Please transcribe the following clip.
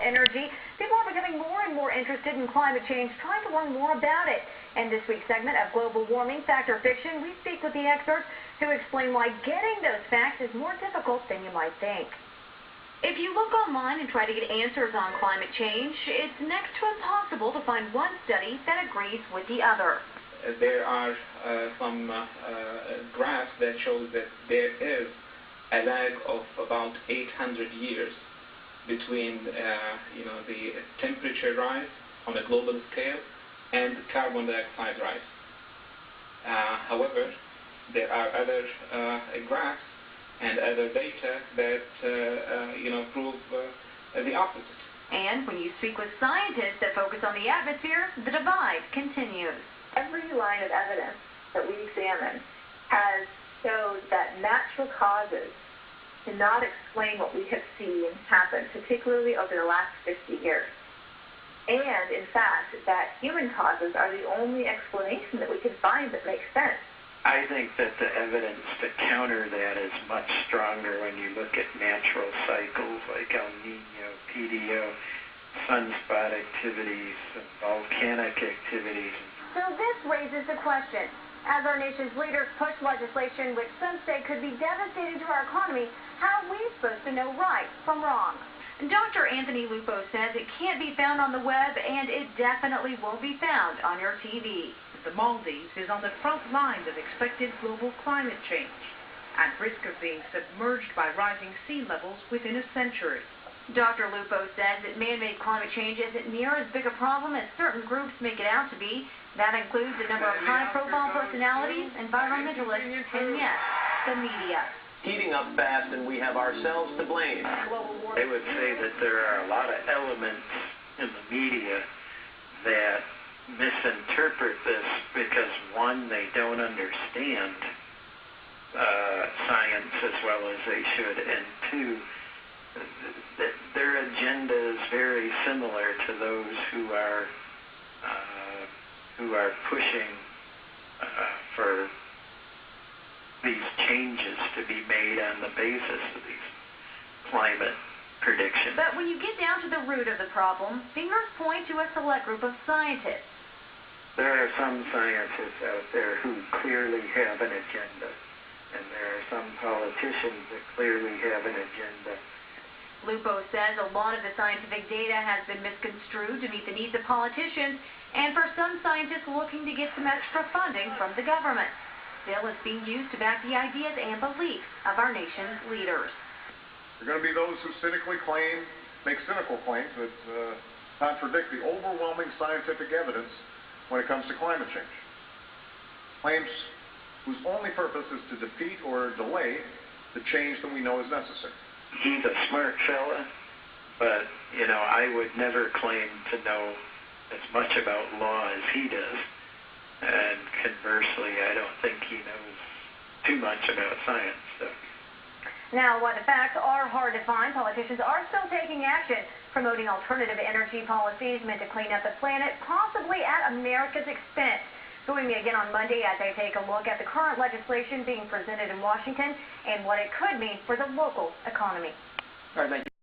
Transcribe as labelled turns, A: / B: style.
A: energy. People are becoming more and more interested in climate change, trying to learn more about it. In this week's segment of Global Warming, Fact or Fiction, we speak with the experts who explain why getting those facts is more difficult than you might think. If you look online and try to get answers on climate change, it's next to impossible to find one study that agrees with the other.
B: There are some graphs that show that there is a lag of about 800 years between the temperature rise on a global scale and carbon dioxide rise. However, there are other graphs and other data that prove the opposite.
A: And when you speak with scientists that focus on the atmosphere, the divide continues.
C: Every line of evidence that we examine has showed that natural causes cannot explain what we have seen happen, particularly over the last 50 years. And, in fact, that human causes are the only explanation that we can find that makes sense.
D: I think that the evidence to counter that is much stronger when you look at natural cycles like El Nino, PDO, sunspot activities, volcanic activities.
A: So this raises the question. As our nation's leaders push legislation which some say could be devastating to our economy, how are we supposed to know right from wrong? Dr. Anthony Lupo says it can't be found on the web, and it definitely won't be found on your TV.
E: The Maldives is on the front lines of expected global climate change, at risk of being submerged by rising sea levels within a century.
A: Dr. Lupo says that man-made climate change isn't near as big a problem as certain groups make it out to be. That includes a number of high-profile personalities, environmentalists, and yes, the media.
F: Heating up fast, and we have ourselves to blame.
D: They would say that there are a lot of elements in the media that misinterpret this because, one, they don't understand science as well as they should, and two, their agenda is very similar to those who are pushing for these changes to be made on the basis of these climate predictions.
A: But when you get down to the root of the problem, fingers point to a select group of scientists.
D: There are some scientists out there who clearly have an agenda, and there are some politicians that clearly have an agenda.
A: Lupo says a lot of the scientific data has been misconstrued to meet the needs of politicians and for some scientists looking to get some extra funding from the government. Still, it's being used to back the ideas and beliefs of our nation's leaders.
G: There are going to be those who cynically make cynical claims that contradict the overwhelming scientific evidence when it comes to climate change. Claims whose only purpose is to defeat or delay the change that we know is necessary.
D: He's a smart fella, but, I would never claim to know as much about law as he does. And conversely, I don't think he knows too much about science. So.
A: Now, while the facts are hard to find, politicians are still taking action, promoting alternative energy policies meant to clean up the planet, possibly at America's expense. Join me again on Monday as I take a look at the current legislation being presented in Washington and what it could mean for the local economy.
F: All right, thank you.